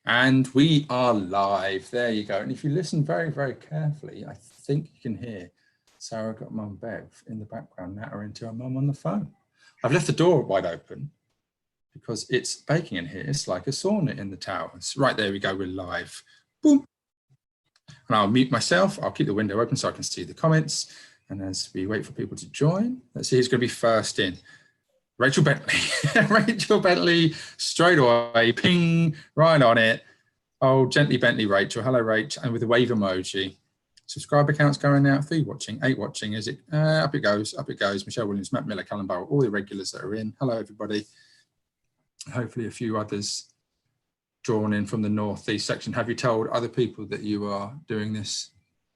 And we are live. There you go. And if you listen very, very carefully, I think you can hear Sarah got Mum Bev in the background nattering to her mum on the phone. I've left the door wide open because it's baking in here. It's like a sauna in the towers. Right, there we go. We're live. Boom. And I'll mute myself. I'll keep the window open so I can see the comments. And as we wait for people to join, let's see who's going to be first in. Rachel Bentley. Rachel Bentley, straight away, ping, right on it. Oh, gently Bentley, Rachel. Hello, Rachel. And with the wave emoji. Subscriber counts going out. 3 watching, 8 watching. Is it? Up it goes, up it goes. Michelle Williams, Matt Miller, Callum Barrow, all the regulars that are in. Hello, everybody. Hopefully a few others drawn in from the northeast section. Have you told other people that you are doing this,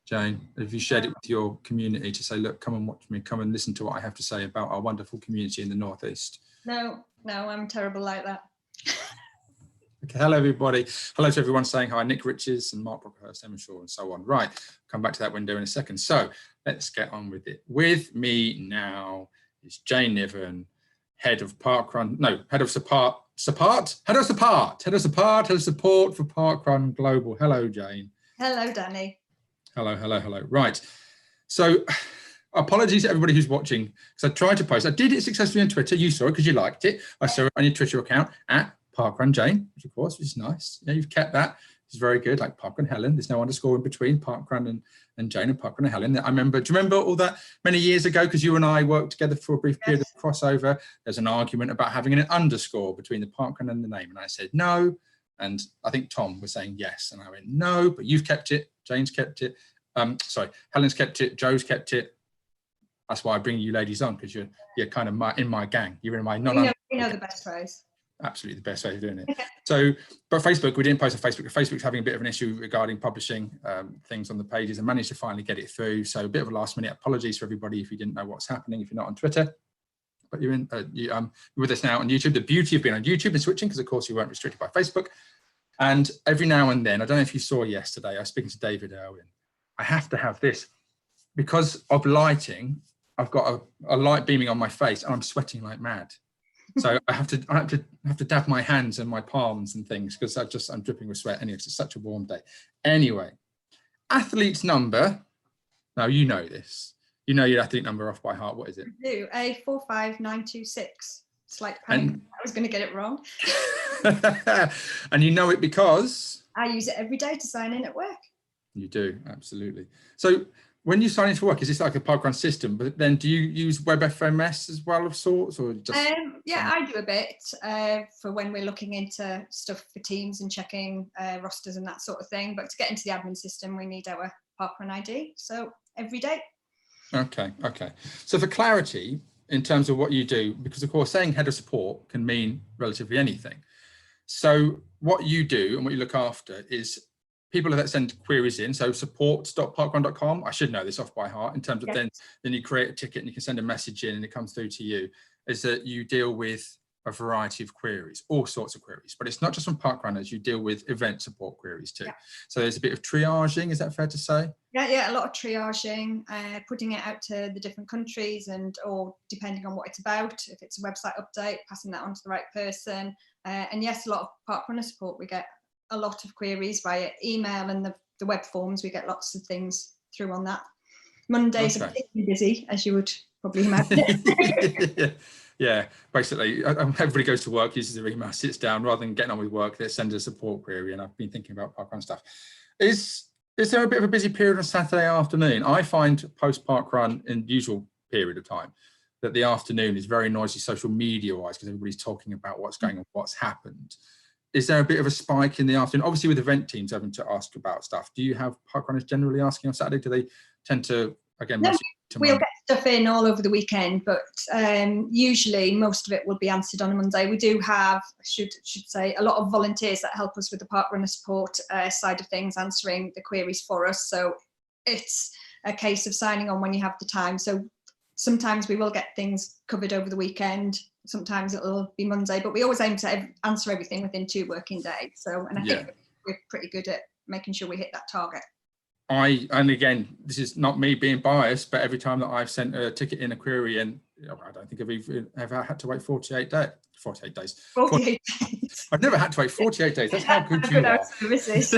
Jane? Have you shared it with your community to say, look, come and watch me, come and listen to what I have to say about our wonderful community in the northeast? No, I'm terrible like that. Okay, hello everybody. Hello to everyone saying hi, Nick Riches and Mark Brockhurst, Emma Shaw and so on. Right, come back to that window in a second. So let's get on with it. With me now is Jane Niven, head of parkrun, no, head of support for Parkrun Global. Hello, Jane. Hello, Danny. Hello. Right. So apologies to everybody who's watching, because I tried to post. I did it successfully on Twitter. You saw it because you liked it. I saw it on your Twitter account at Parkrun Jane, which of course is nice. Yeah, you've kept that. It's very good, like Parkrun Helen. There's no underscore in between Parkrun and Jane and Parkrun and Helen. I remember, do you remember all that many years ago? Because you and I worked together for a brief period of crossover. There's an argument about having an underscore between the Parkrun and the name. And I said no. And I think Tom was saying yes. And I went, no, but you've kept it. Jane's kept it. Sorry, Helen's kept it. Joe's kept it. That's why I bring you ladies on, because you're kind of in my gang. You're in my non. You know the best phrase. Absolutely the best way of doing it. So, but Facebook, we didn't post on Facebook. Facebook's having a bit of an issue regarding publishing things on the pages, and managed to finally get it through. So a bit of a last minute apologies for everybody if you didn't know what's happening, if you're not on Twitter. But you're with us now on YouTube. The beauty of being on YouTube and switching, because of course you weren't restricted by Facebook. And every now and then, I don't know if you saw yesterday, I was speaking to David Irwin. I have to have this because of lighting. I've got a light beaming on my face and I'm sweating like mad. So I have to dab my hands and my palms and things because I'm dripping with sweat anyway, 'cause it's such a warm day. Anyway, athlete's number. Now you know this. You know your athlete number off by heart. What is it? I do. A45926. It's like panic. I was going to get it wrong. And you know it because? I use it every day to sign in at work. You do, absolutely. So when you sign in for work, is this like a parkrun system? But then do you use WebFMS as well of sorts, or just? Yeah, I do a bit for when we're looking into stuff for teams and checking rosters and that sort of thing. But to get into the admin system, we need our parkrun ID. So every day. Okay. So for clarity, in terms of what you do, because of course saying head of support can mean relatively anything. So what you do and what you look after is people that send queries in, so support.parkrun.com. I should know this off by heart in terms of then you create a ticket and you can send a message in and it comes through to you, is that you deal with a variety of queries, all sorts of queries, but it's not just from parkrunners, you deal with event support queries too. Yeah. So there's a bit of triaging, is that fair to say? Yeah, a lot of triaging, putting it out to the different countries or depending on what it's about, if it's a website update, passing that on to the right person. And yes, a lot of parkrunner support, we get a lot of queries via email and the web forms. We get lots of things through on that. Mondays are particularly busy, as you would probably imagine. Yeah, basically everybody goes to work, uses their email, sits down, rather than getting on with work, they send a support query. And I've been thinking about parkrun stuff. Is there a bit of a busy period on Saturday afternoon? I find post parkrun in the usual period of time that the afternoon is very noisy social media wise, because everybody's talking about what's going on, what's happened. Is there a bit of a spike in the afternoon? Obviously with event teams having to ask about stuff. Do you have parkrunners generally asking on Saturday? Do they tend to, again, we'll get stuff in all over the weekend, but usually most of it will be answered on a Monday. We do have, I should say, a lot of volunteers that help us with the parkrunner support side of things, answering the queries for us. So it's a case of signing on when you have the time. So sometimes we will get things covered over the weekend. Sometimes it'll be Monday, but we always aim to answer everything within 2 working days. So, and I think we're pretty good at making sure we hit that target. And again, this is not me being biased, but every time that I've sent a ticket in, a query in, I don't think I've even ever had to wait 48 days. 48 days. 48 days. I've never had to wait 48 days. That's how good you are. Services.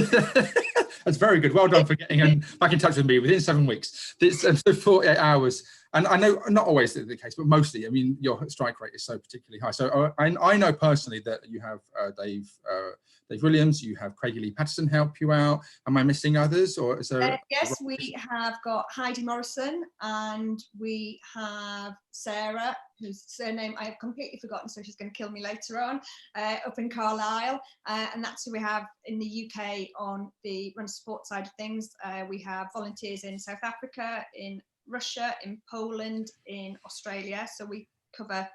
That's very good. Well done for getting back in touch with me within 7 weeks. So 48 hours. And I know not always the case, but mostly, I mean, your strike rate is so particularly high. So I know personally that you have Dave Williams, you have Craigie Lee Patterson help you out. Am I missing others, or is there? Yes, we have got Heidi Morrison, and we have Sarah, whose surname I have completely forgotten, so she's going to kill me later on, up in Carlisle. And that's who we have in the UK on the run support side of things. We have volunteers in South Africa, in Russia, in Poland, in Australia. So we cover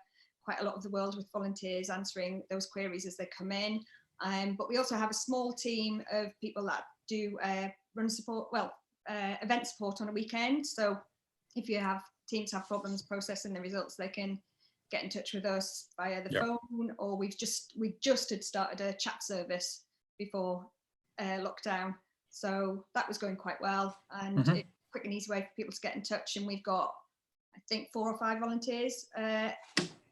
quite a lot of the world with volunteers answering those queries as they come in. But we also have a small team of people that do run support, event support on a weekend. So if you have teams have problems processing the results, they can get in touch with us via the phone, or we just had started a chat service before lockdown. So that was going quite well, and it's a quick and easy way for people to get in touch. And we've got, I think, 4 or 5 volunteers in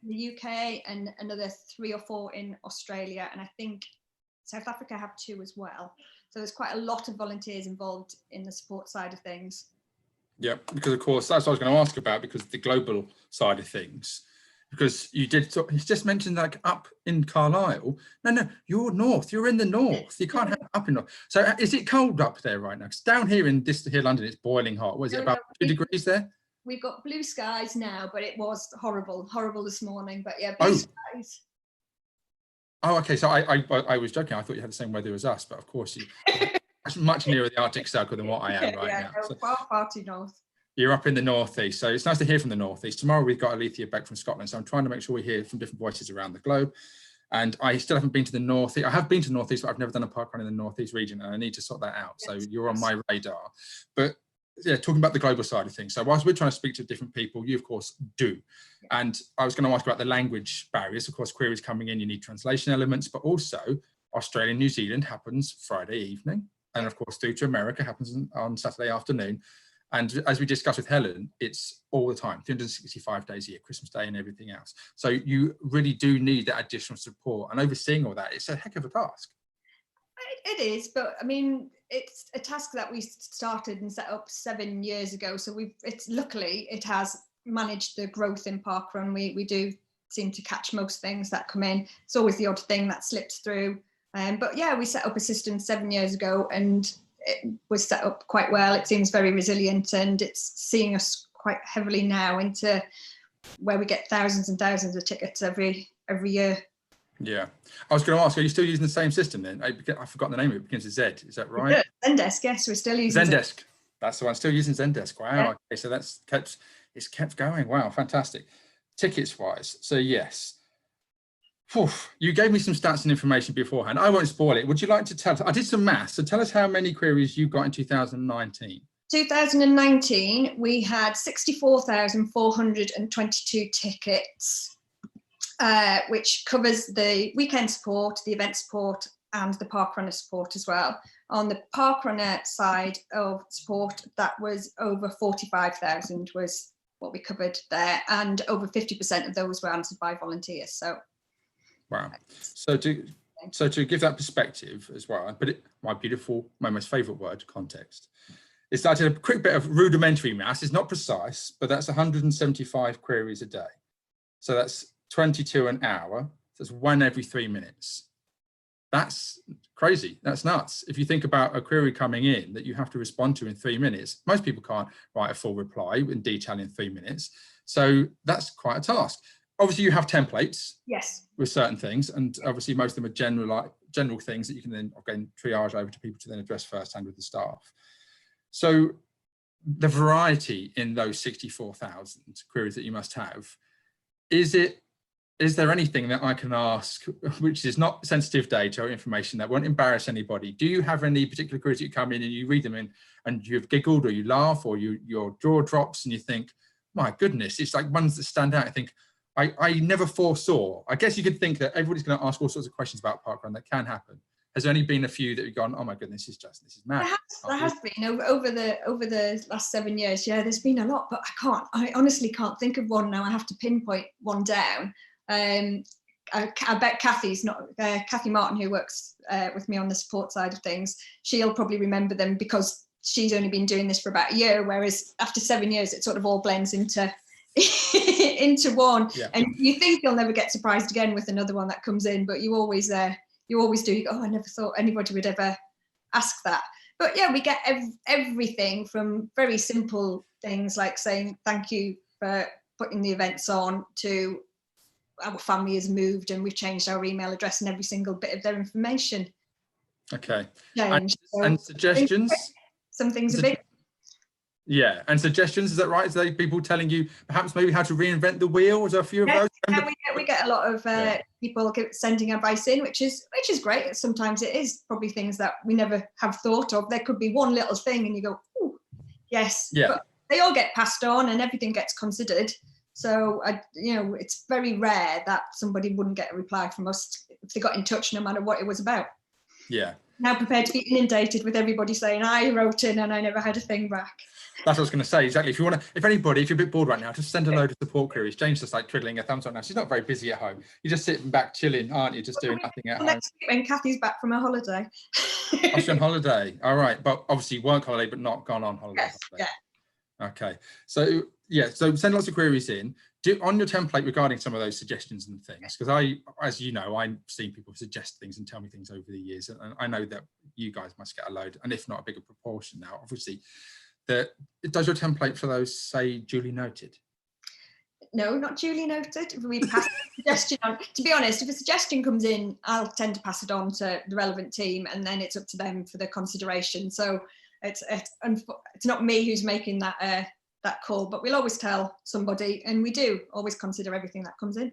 the UK and another 3 or 4 in Australia. And I think South Africa have 2 as well. So there's quite a lot of volunteers involved in the support side of things. Yeah, because of course, that's what I was going to ask about, because the global side of things, because you just mentioned like up in Carlisle. No, you're north, you're in the north. You can't have up in north. So is it cold up there right now? Because down here in London, it's boiling hot. Was it about 2 degrees there? We've got blue skies now, but it was horrible this morning. But yeah, blue skies. Oh, okay. So I was joking. I thought you had the same weather as us, but of course you're much nearer the Arctic Circle than what I am now. No, so far too north. You're up in the northeast, so it's nice to hear from the northeast. Tomorrow we've got Alethea back from Scotland, so I'm trying to make sure we hear from different voices around the globe. And I still haven't been to the northeast. I have been to the northeast, but I've never done a parkrun in the northeast region, and I need to sort that out. So you're on my radar. But yeah, talking about the global side of things. So whilst we're trying to speak to different people, you of course do. And I was going to ask about the language barriers. Of course, queries coming in, you need translation elements, but also Australia and New Zealand happens Friday evening. And of course, through to America happens on Saturday afternoon. And as we discussed with Helen, it's all the time, 365 days a year, Christmas Day and everything else. So you really do need that additional support, and overseeing all that, it's a heck of a task. It is, but I mean, it's a task that we started and set up 7 years ago. So luckily it has managed the growth in parkrun. We do seem to catch most things that come in. It's always the odd thing that slips through. But yeah, we set up a system 7 years ago, and it was set up quite well. It seems very resilient, and it's seeing us quite heavily now into where we get thousands and thousands of tickets every year. Yeah, I was going to ask, are you still using the same system then? I forgot the name of it. It begins with Z. Is that right? Zendesk. Yes, we're still using Zendesk. That's the one. Still using Zendesk. Wow. Yeah. Okay, so it's kept going. Wow, fantastic. Tickets wise, so yes. Whew, you gave me some stats and information beforehand. I won't spoil it. Would you like to tell us? I did some maths. So tell us how many queries you got in 2019. 2019, we had 64,422 tickets, which covers the weekend support, the event support, and the parkrunner support as well. On the parkrunner side of support, that was over 45,000 was what we covered there, and over 50% of those were answered by volunteers. So. Wow. So to give that perspective as well, but my most favourite word, context, is that I did a quick bit of rudimentary maths. It's not precise, but that's 175 queries a day. So that's 22 an hour. That's 1 every 3 minutes. That's crazy. That's nuts. If you think about a query coming in that you have to respond to in 3 minutes, most people can't write a full reply in detail in 3 minutes. So that's quite a task. Obviously, you have templates. Yes. With certain things, and obviously most of them are general things that you can then again triage over to people to then address firsthand with the staff. So the variety in those 64,000 queries that you must have, is there anything that I can ask which is not sensitive data or information that won't embarrass anybody? Do you have any particular queries that you come in and you read them in and you've giggled or you laugh or your jaw drops and you think, my goodness, it's like ones that stand out. I think, I never foresaw. I guess you could think that everybody's going to ask all sorts of questions about parkrun. That can happen. has there only been a few that you've gone, oh my goodness, this is mad? There has been over the last 7 years. Yeah, there's been a lot, but I honestly can't think of one now. I have to pinpoint one down. I bet Kathy's not Kathy Martin, who works with me on the support side of things. She'll probably remember them because she's only been doing this for about a year, whereas after 7 years, it sort of all blends into into one. Yeah. And you think you'll never get surprised again with another one that comes in, but you always do. You go, oh, I never thought anybody would ever ask that. But yeah, we get everything from very simple things like saying thank you for putting the events on, to our family has moved and we've changed our email address and every single bit of their information. Okay. Changed. And suggestions? Some things are big. Yeah, and suggestions, is that right? Is there people telling you perhaps maybe how to reinvent the wheel? Was there a few of those? Yeah, we get a lot of people sending advice in, which is great. Sometimes it is probably things that we never have thought of. There could be one little thing and you go, ooh, yes. Yeah. But they all get passed on and everything gets considered. So, it's very rare that somebody wouldn't get a reply from us if they got in touch, no matter what it was about. Yeah. Now prepared to be inundated with everybody saying, I wrote in and I never had a thing back. That's what I was going to say. Exactly. If you're a bit bored right now, just send a load of support queries. Jane's just like twiddling her thumbs right now. She's not very busy at home. You're just sitting back, chilling, aren't you? Just doing nothing at home. Next week when Kathy's back from her holiday. Oh, she's on holiday. All right. But obviously work holiday, but not gone on holiday. Yes, yeah. Okay. So, so send lots of queries in. On your template regarding some of those suggestions and things, because as you know, I've seen people suggest things and tell me things over the years. And I know that you guys must get a load, and if not a bigger proportion now, obviously. Does your template for those say duly noted? No, not duly noted. We pass the suggestion on. To be honest, if a suggestion comes in, I'll tend to pass it on to the relevant team, and then it's up to them for the consideration. So it's not me who's making that call, but we'll always tell somebody, and we do always consider everything that comes in.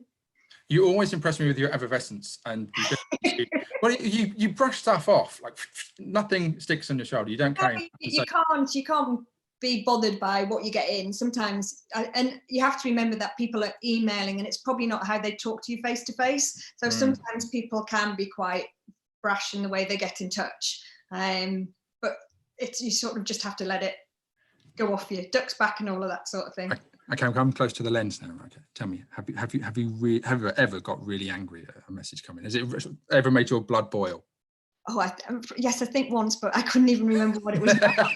You always impress me with your effervescence, and you brush stuff off like nothing sticks on your shoulder. You don't carry. You can't be bothered by what you get in sometimes, and you have to remember that people are emailing, and it's probably not how they talk to you face to face. So sometimes people can be quite brash in the way they get in touch, but you sort of just have to let it go off you, ducks back and all of that sort of thing. Okay, I'm coming close to the lens now. Okay, tell me, have you ever got really angry at a message coming? Has it ever made your blood boil? Oh, yes, I think once, but I couldn't even remember what it was about.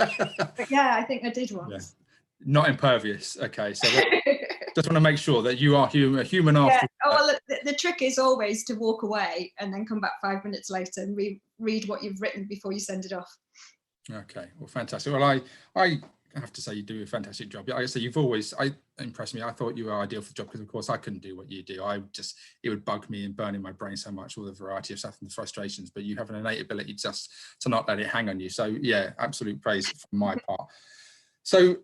But yeah, I think I did once. Yeah. Not impervious. Okay, so just want to make sure that you are human after. Oh, well, the trick is always to walk away and then come back 5 minutes later and read what you've written before you send it off. Okay, well, fantastic. Well, I have to say you do a fantastic job. Like I say, you've always impressed me. I thought you were ideal for the job because, of course, I couldn't do what you do. It would bug me and burn in my brain so much, all the variety of stuff and the frustrations. But you have an innate ability just to not let it hang on you. So yeah, absolute praise from my part. So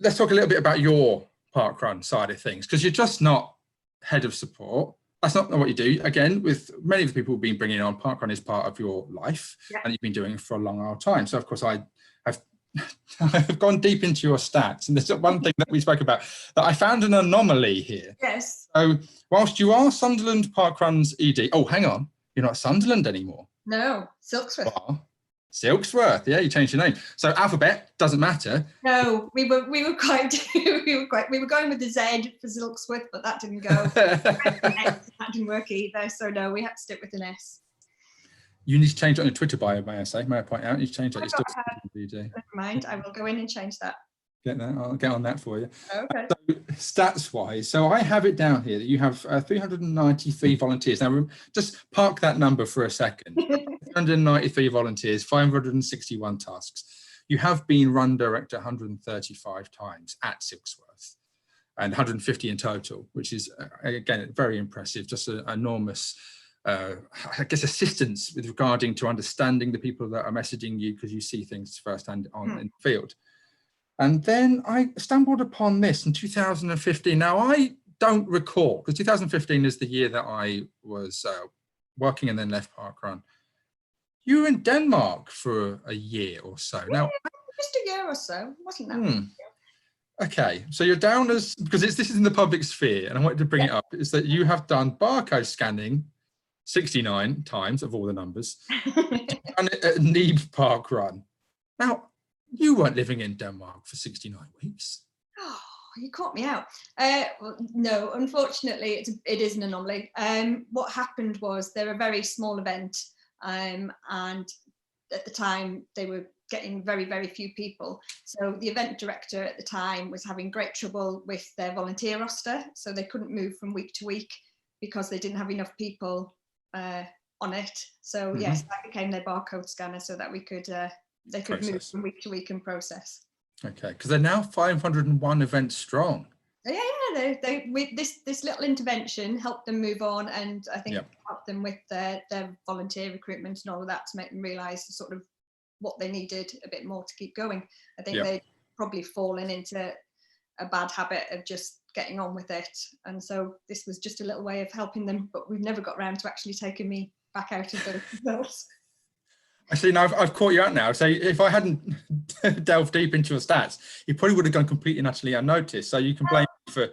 let's talk a little bit about your parkrun side of things, because you're just not head of support. That's not what you do. Again, with many of the people who've been bringing on, parkrun is part of your life, and you've been doing it for a long old time. So of course I've gone deep into your stats, and there's one thing that we spoke about that I found an anomaly here. Yes. So whilst you are Sunderland Parkrun's ED, oh, hang on, you're not Sunderland anymore. No, Silksworth. Well, Silksworth, yeah, you changed your name. So alphabet doesn't matter. No, we were going with the Z for Silksworth, but that didn't go. That didn't work either. So no, we had to stick with an S. You need to change it on your Twitter bio, may I say? May I point out? You change that. Never mind, I will go in and change that. Get that. I'll get on that for you. Okay. So, stats-wise, so I have it down here that you have 393 volunteers. Now, just park that number for a second. 393 volunteers, 561 tasks. You have been run director 135 times at Silksworth, and 150 in total, which is, again, very impressive. Just an enormous I guess assistance with regarding to understanding the people that are messaging you, because you see things firsthand in the field. And then I stumbled upon this in 2015. Now I don't recall, because 2015 is the year that I was working and then left parkrun. You were in Denmark for a year or so. Now, just a year or so, wasn't that? Okay, so you're down as, because this is in the public sphere, and I wanted to bring it up, is that you have done barcode scanning 69 times of all the numbers. And at Niven parkrun. Now, you weren't living in Denmark for 69 weeks. Oh, you caught me out. Well, no, unfortunately, it is an anomaly. What happened was they're a very small event, and at the time they were getting very, very few people. So the event director at the time was having great trouble with their volunteer roster, so they couldn't move from week to week because they didn't have enough people on it. So yes, that became their barcode scanner so that they could move from week to week and process. Okay, because they're now 501 events strong. Yeah, this little intervention helped them move on, and I think helped them with their volunteer recruitment and all of that to make them realise sort of what they needed a bit more to keep going. I think they'd probably fallen into a bad habit of just getting on with it, and so this was just a little way of helping them, but we've never got around to actually taking me back out of those results. Actually, now I've caught you out now. So if I hadn't delved deep into your stats, you probably would have gone completely and utterly unnoticed. So you can blame me for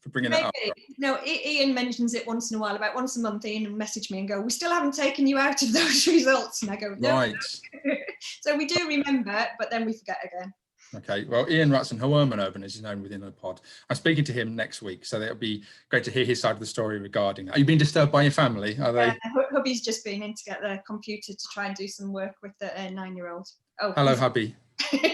bringing it up. No, Ian mentions it once in a while. About once a month, Ian will message me and go, "We still haven't taken you out of those results." And I go, "No." Right. So we do remember, but then we forget again. Okay, well, Ian Rutson, Herman, as he's known within the pod, I'm speaking to him next week, so it'll be great to hear his side of the story regarding that. Are you being disturbed by your family? Are they? Hubby's just been in to get the computer to try and do some work with the 9-year-old. Oh, hello, hubby.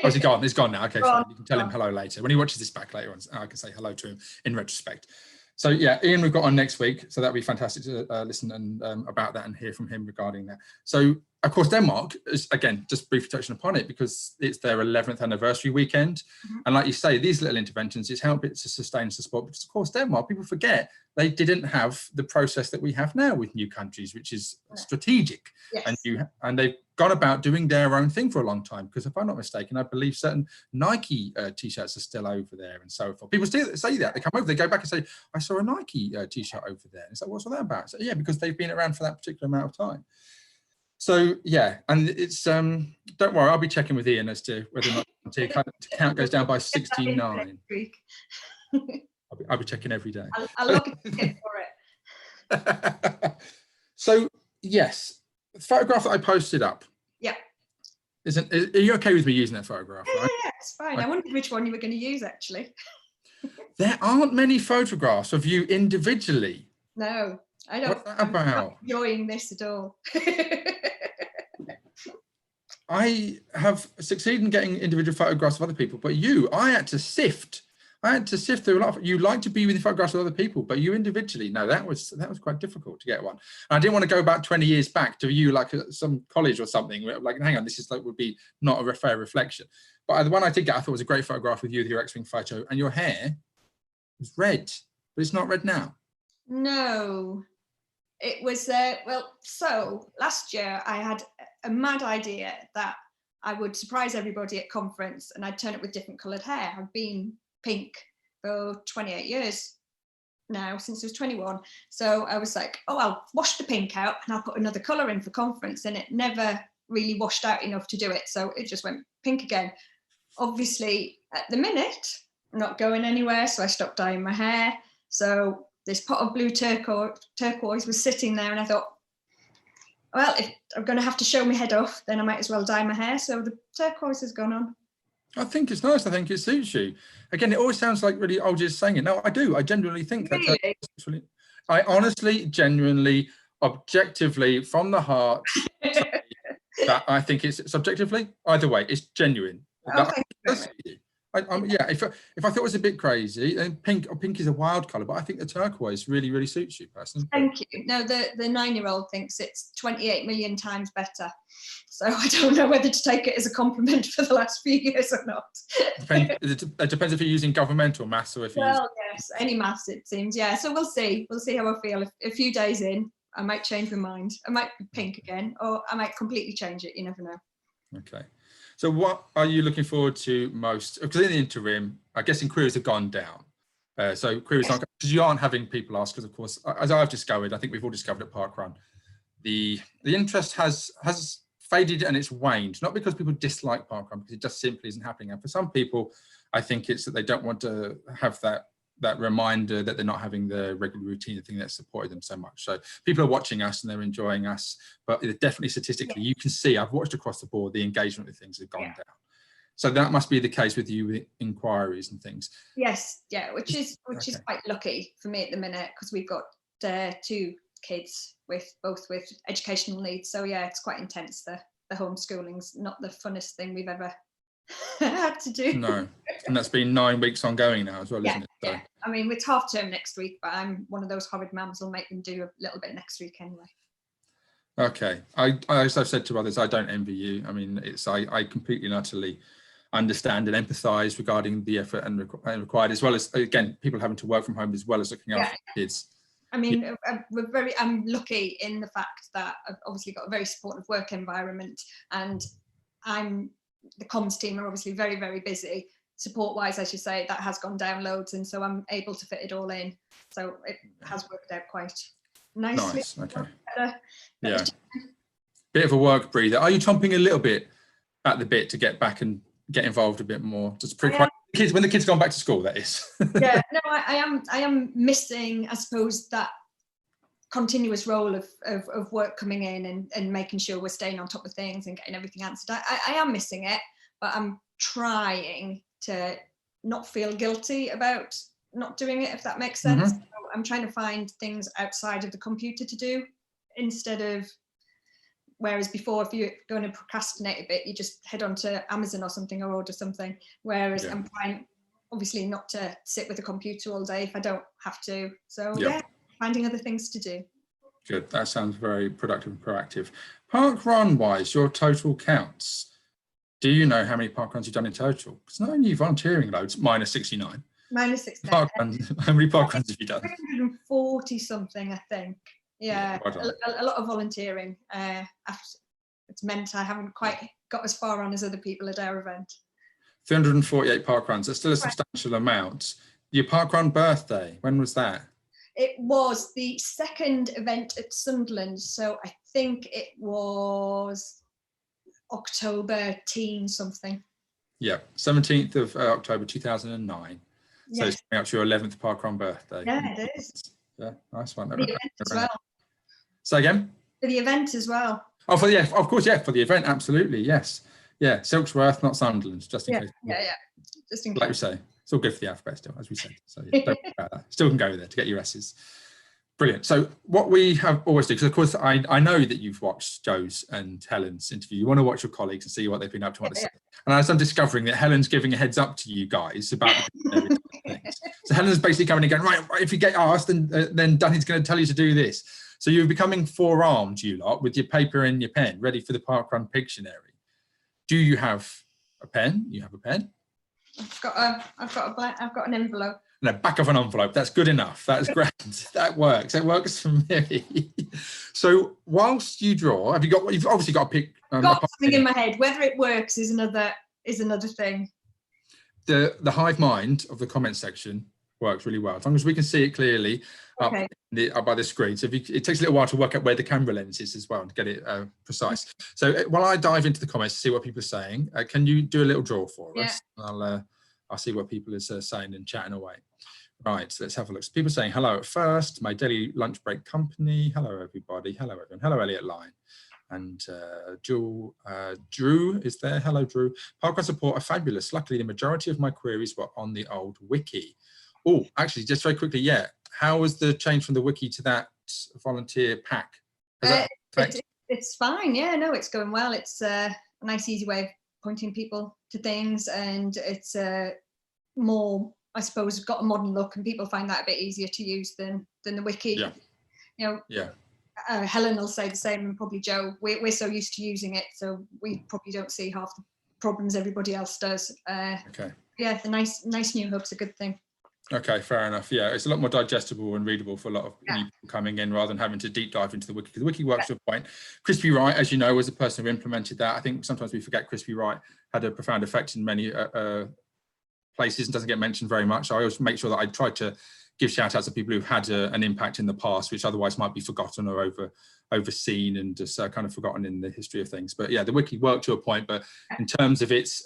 Oh, is he gone? He's gone now. Okay, so you can tell him hello later. When he watches this back later on, I can say hello to him in retrospect. So yeah, Ian, we've got on next week, so that'll be fantastic to listen and about that and hear from him regarding that. So of course, Denmark is, again, just briefly touching upon it because it's their 11th anniversary weekend. And like you say, these little interventions, it's helped it to sustain the sport because of course, Denmark, people forget they didn't have the process that we have now with new countries, which is strategic. Yes. And they've gone about doing their own thing for a long time because if I'm not mistaken, I believe certain Nike t-shirts are still over there and so forth. People still say that. They come over, they go back and say, I saw a Nike t-shirt over there. And it's like, what's all that about? So yeah, because they've been around for that particular amount of time. So yeah, and it's don't worry, I'll be checking with Ian as to whether or not the count goes down by 69. I'll be checking every day. I'll look at it for it. So yes, the photograph that I posted up. Yeah. Are you okay with me using that photograph? Yeah, right? Yeah, it's fine. I wondered which one you were going to use actually. There aren't many photographs of you individually. No, I don't. I'm not enjoying this at all. I have succeeded in getting individual photographs of other people, but I had to sift. Through a lot. You like to be with photographs of other people, but you individually, no, that was quite difficult to get one. And I didn't want to go back 20 years back to you like some college or something. Like, hang on, this is would be not a fair reflection. But the one I did get, I thought was a great photograph with you with your X-Wing photo, and your hair was red, but it's not red now. No, it was so last year I had a mad idea that I would surprise everybody at conference and I'd turn it with different coloured hair. I've been pink for 28 years now, since I was 21. So I was like, oh, I'll wash the pink out and I'll put another colour in for conference, and it never really washed out enough to do it. So it just went pink again. Obviously, at the minute, I'm not going anywhere, so I stopped dyeing my hair. So this pot of blue turquoise was sitting there, and I thought, well, if I'm going to have to show my head off, then I might as well dye my hair. So the turquoise has gone on. I think it's nice. I think it suits you. Again, it always sounds like really old just saying it. No, I do. I genuinely think that. I honestly, genuinely, objectively, from the heart, that I think it's subjectively, either way, it's genuine. Oh, yeah, if I thought it was a bit crazy, and pink is a wild colour, but I think the turquoise really, really suits you personally. Thank you. No, the 9-year-old thinks it's 28 million times better. So I don't know whether to take it as a compliment for the last few years or not. It depends if you're using governmental maths or if you're yes, any maths it seems. Yeah, so we'll see. We'll see how I feel. If a few days in, I might change my mind. I might be pink again, or I might completely change it. You never know. Okay. So what are you looking forward to most? Because in the interim, I guess queries have gone down. So queries aren't, because you aren't having people ask, because of course, as I've discovered, I think we've all discovered at Parkrun, the interest has faded and it's waned, not because people dislike parkrun, because it just simply isn't happening. And for some people, I think it's that they don't want to have that that reminder that they're not having the regular routine thing that supported them so much. So people are watching us and they're enjoying us, but definitely statistically, you can see, I've watched across the board, the engagement with things have gone down. So that must be the case with you with inquiries and things. Yes, yeah, which is quite lucky for me at the minute, because we've got 2 kids both with educational needs. So yeah, it's quite intense. The homeschooling's not the funnest thing we've ever had to do. No, and that's been 9 weeks ongoing now as well, isn't it? So. Yeah. I mean, it's half term next week, but I'm one of those horrid mums who'll make them do a little bit next week anyway. Okay, as I've said to others, I don't envy you. I mean, I completely and utterly understand and empathise regarding the effort and required, as well as, again, people having to work from home as well as looking after kids. I mean, I'm lucky in the fact that I've obviously got a very supportive work environment, and the comms team are obviously very, very busy. Support-wise, as you say, that has gone down loads, and so I'm able to fit it all in. So it has worked out quite nicely. Nice, okay. Yeah, bit of a work breather. Are you chomping a little bit at the bit to get back and get involved a bit more? Just when the kids gone back to school, that is. Yeah, no, I am missing, I suppose, that continuous role of work coming in and making sure we're staying on top of things and getting everything answered. I am missing it, but I'm trying to not feel guilty about not doing it, if that makes sense. So I'm trying to find things outside of the computer to do, instead of, whereas before, if you're going to procrastinate a bit, you just head on to Amazon or something or order something. Whereas I'm trying, obviously, not to sit with a computer all day if I don't have to. So finding other things to do. Good. That sounds very productive and proactive. Parkrun wise, your total counts. Do you know how many parkruns you've done in total? Because not only are you volunteering loads, minus 69. Minus 69. How many parkruns have you done? 340 something, I think. Yeah, a lot of volunteering. It's meant I haven't quite got as far on as other people at our event. 348 parkruns. That's still a substantial amount. Your parkrun birthday, when was that? It was the second event at Sunderland, so I think it was October teen something. Yeah, 17th of October 2009. So it's coming up to your 11th parkrun birthday. Yeah, it is. Yeah, nice one. For the event as well. Say again? For the event as well. Oh, of course, for the event, absolutely, yes. Yeah, Silksworth, not Sunderland, just in case. Yeah. Just in case. Like we say, it's all good for the alphabet still, as we said. So don't worry about that. Still can go there to get your S's. Brilliant. So what we have always do, because of course I know that you've watched Joe's and Helen's interview. You want to watch your colleagues and see what they've been up to, what they say. And as I'm discovering that Helen's giving a heads up to you guys about the things. So Helen's basically coming and going, right, if you get asked, then Danny's going to tell you to do this. So you're becoming forearmed, you lot, with your paper and your pen, ready for the parkrun Pictionary. Do you have a pen? You have a pen? I've got an envelope. No, back of an envelope. That's good enough. That's great. That works. It works for me. So whilst you draw, you've obviously got to pick. Got something in my head. Whether it works is another thing. The hive mind of the comment section works really well, as long as we can see it clearly up by the screen. So it takes a little while to work out where the camera lens is as well and get it precise. So while I dive into the comments to see what people are saying, can you do a little draw for us? I'll see what people are saying and chatting away. Right, so let's have a look. So people saying hello at first, my daily lunch break company. Hello, everybody. Hello, everyone. Hello, Elliot Line. And Drew is there. Hello, Drew. Parkrun support are fabulous. Luckily, the majority of my queries were on the old wiki. Oh, actually, just very quickly, how was the change from the wiki to that volunteer pack? It's fine. Yeah, no, it's going well. It's a nice, easy way of pointing people to things, and it's more, I suppose, got a modern look, and people find that a bit easier to use than the wiki. Helen will say the same, and probably Joe. We're so used to using it, so we probably don't see half the problems everybody else does. The nice new hub's a good thing. Okay, fair enough. Yeah, it's a lot more digestible and readable for a lot of people coming in, rather than having to deep dive into the wiki, because the wiki works to a point. Crispy Wright, as you know, was the person who implemented that. I think sometimes we forget Crispy Wright had a profound effect in many places and doesn't get mentioned very much. So I always make sure that I try to give shout outs to people who've had an impact in the past, which otherwise might be forgotten or overseen and just kind of forgotten in the history of things. But yeah, the wiki worked to a point, but in terms of its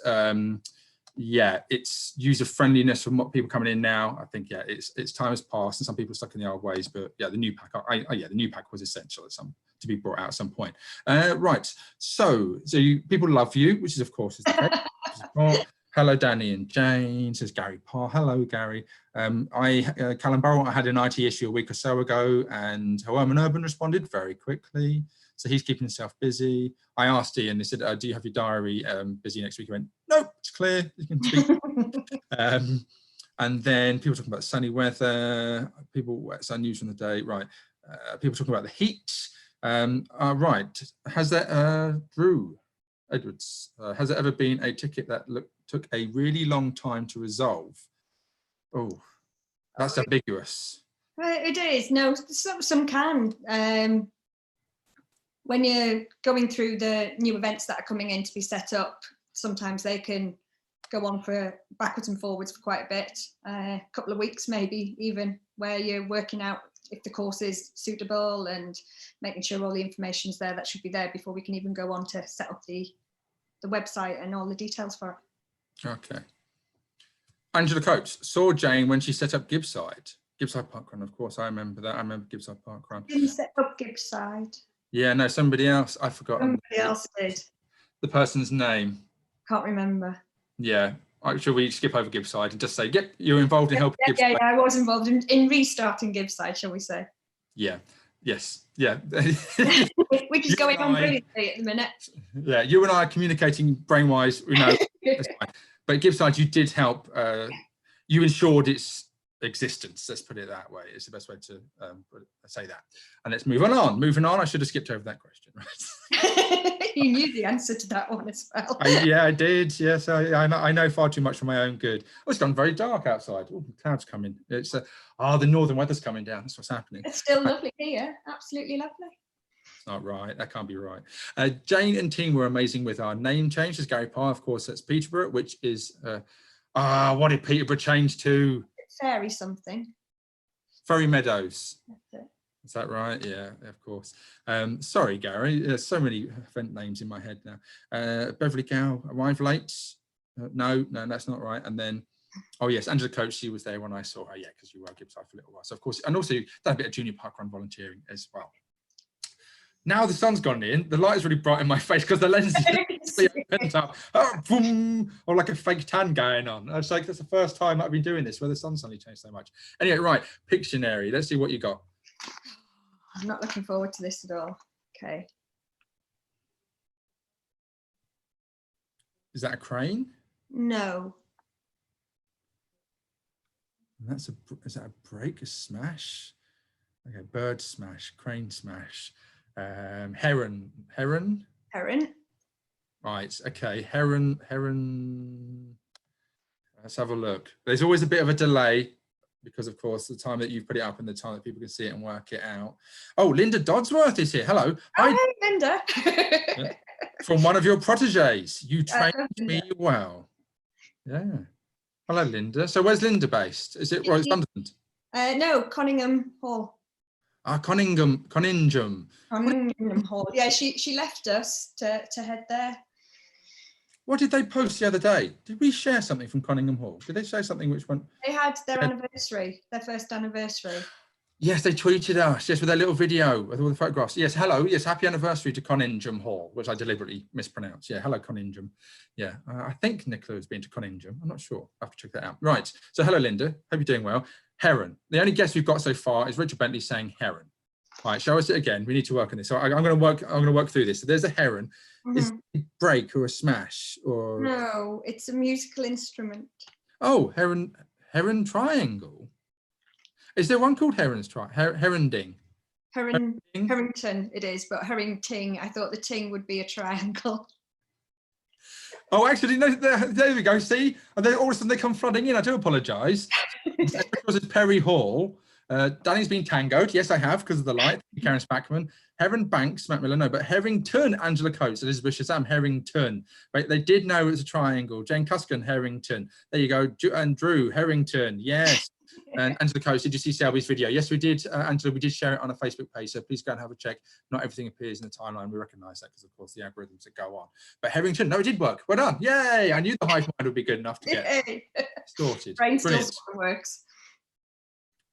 yeah, it's user friendliness from what people coming in now. I think, yeah, it's time has passed and some people are stuck in the old ways, but yeah, the new pack, yeah, the new pack was essential to be brought out at some point. Right, so people love you, which is of course is the case. Hello, Danny and Jane, says Gary Parr. Hello, Gary. Callum Burrell, I had an IT issue a week or so ago, and Herman Urban responded very quickly. So he's keeping himself busy. I asked Ian, they said, do you have your diary busy next week? He went, nope, it's clear, you can speak. And then people talking about sunny weather, sun news from the day, right. People talking about the heat. Right, has that, Drew Edwards, has there ever been a ticket that took a really long time to resolve? Oh, that's ambiguous. It is. No, some can. When you're going through the new events that are coming in to be set up, sometimes they can go on for backwards and forwards for quite a bit, a couple of weeks maybe even, where you're working out if the course is suitable and making sure all the information's there that should be there before we can even go on to set up the website and all the details for it. Okay. Angela Coates saw Jane when she set up Gibbside Parkrun, of course, I remember that. I remember Gibbside Parkrun. Didn't set up Gibbside. Yeah, no, somebody else. I forgot. Somebody else did. The person's name. Can't remember. Yeah. Should we skip over Gibbside and just say, yep, you're involved in helping Gibbside? Yeah, I was involved in restarting Gibbside, shall we say. Yeah. Yes. Yeah. Which is going on brilliantly at the minute. Yeah, you and I are communicating brain-wise. We know. That's fine. But Gibbside, you did help. You ensured its existence. Let's put it that way. It's the best way to say that. And let's move on. Moving on. I should have skipped over that question. Right? You knew the answer to that one as well. Yeah, I did. Yes, I know far too much for my own good. Oh, it's gone very dark outside. Oh, the clouds coming. It's the northern weather's coming down. That's what's happening. It's still lovely here. Absolutely lovely. It's not right. That can't be right. Jane and team were amazing with our name change. As Gary Parr, of course, that's Peterborough, which is what did Peterborough change to? Fairy something. Ferry Meadows. That's it. Is that right? Yeah, of course. Sorry, Gary. There's so many event names in my head now. Beverly Cow, arrived late. No, that's not right. And then, oh yes, Angela Coates, she was there when I saw her. Yeah, because you were at Gibbside for a little while. So of course, and also done a bit of junior parkrun volunteering as well. Now the sun's gone in, the light is really bright in my face because the lens is pent up, boom, or like a fake tan going on. I was like, that's the first time I've been doing this where the sun suddenly changed so much. Anyway, right, Pictionary. Let's see what you got. I'm not looking forward to this at all. Okay. Is that a crane? No. Is that a break, a smash? Okay, bird smash, crane smash. Heron. Right, okay, heron. Let's have a look. There's always a bit of a delay because of course the time that you've put it up and the time that people can see it and work it out. Oh, Linda Dodsworth is here. Hello. Hi, Linda. From one of your proteges. You trained me well. Yeah. Hello, Linda. So where's Linda based? Is it London? No, Conningham Hall. Conningham Hall. Yeah, she left us to head there. What did they post the other day? Did we share something from Conningham Hall? Did they say something which one? They had their anniversary, their first anniversary. Yes, they tweeted us, yes, with their little video with all the photographs. Yes, hello, yes, happy anniversary to Conningham Hall, which I deliberately mispronounced. Yeah, hello, Conningham. Yeah, I think Nicola has been to Conningham. I'm not sure. I have to check that out. Right, so hello, Linda. Hope you're doing well. Heron. The only guess we've got so far is Richard Bentley saying heron. All right, show us it again. We need to work on this. So I'm going to work through this. So there's a heron. Mm-hmm. Is it a break or a smash or? No, it's a musical instrument. Oh, heron triangle. Is there one called heron's heronding? Herrington it is, but herringting. I thought the ting would be a triangle. Oh, actually, no, there we go. See, and then all of a sudden they come flooding in. I do apologise. It was at Perry Hall. Danny's been tangoed. Yes, I have, because of the light. Karen Spackman. Heron Banks, Matt Miller, no, but Herrington, Angela Coates, Elizabeth Shazam, Herrington. Right, they did know it was a triangle. Jane Cuskin, Herrington. There you go. And Drew, Herrington. Yes. And Angela Coates, did you see Selby's video? Yes, we did. Angela, we did share it on a Facebook page, so please go and have a check. Not everything appears in the timeline. We recognise that because, of course, the algorithms that go on. But Herrington, no, it did work. Well done. Yay. I knew the hive mind would be good enough to get sorted. Brain still Brilliant. works.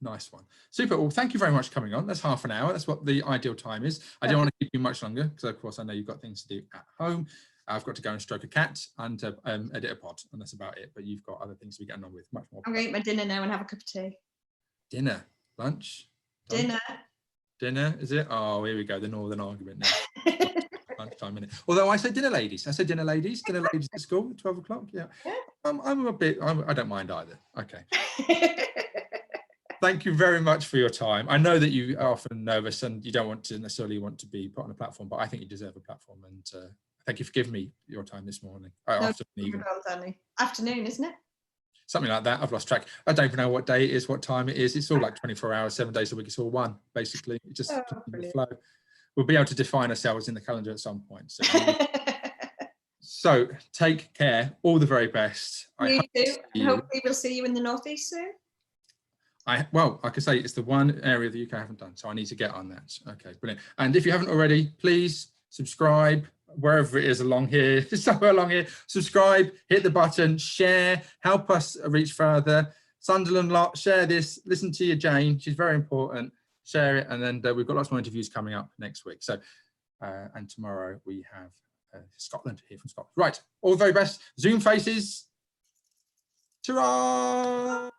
Nice one. Super. Well, thank you very much for coming on. That's half an hour. That's what the ideal time is. I don't want to keep you much longer because, of course, I know you've got things to do at home. I've got to go and stroke a cat and edit a pod, and that's about it. But you've got other things to be getting on with, much more. I'm going to eat my dinner now and have a cup of tea. Dinner, lunch, dinner, is it? Oh, here we go, the northern argument now. Lunchtime, minute. Although I say dinner ladies, dinner ladies at school, 12 o'clock. Yeah, I'm a bit. I don't mind either. Okay. Thank you very much for your time. I know that you are often nervous and you don't want to necessarily want to be put on a platform, but I think you deserve a platform. And thank you for giving me your time this morning. Afternoon, isn't it? Something like that. I've lost track. I don't even know what day it is, what time it is. It's all like 24 hours, 7 days a week. It's all one, basically. It just flow. We'll be able to define ourselves in the calendar at some point. So take care. All the very best. You too. Hopefully we'll see you in the northeast soon. Well, I could say it's the one area of the UK I haven't done, so I need to get on that. Okay, brilliant. And if you haven't already, please subscribe wherever it is along here, somewhere along here. Subscribe, hit the button, share, help us reach further. Sunderland lot, share this. Listen to your Jane; she's very important. Share it, and then we've got lots more interviews coming up next week. So, and tomorrow we have Scotland here from Scotland. Right, all the very best. Zoom faces. Ta-ra!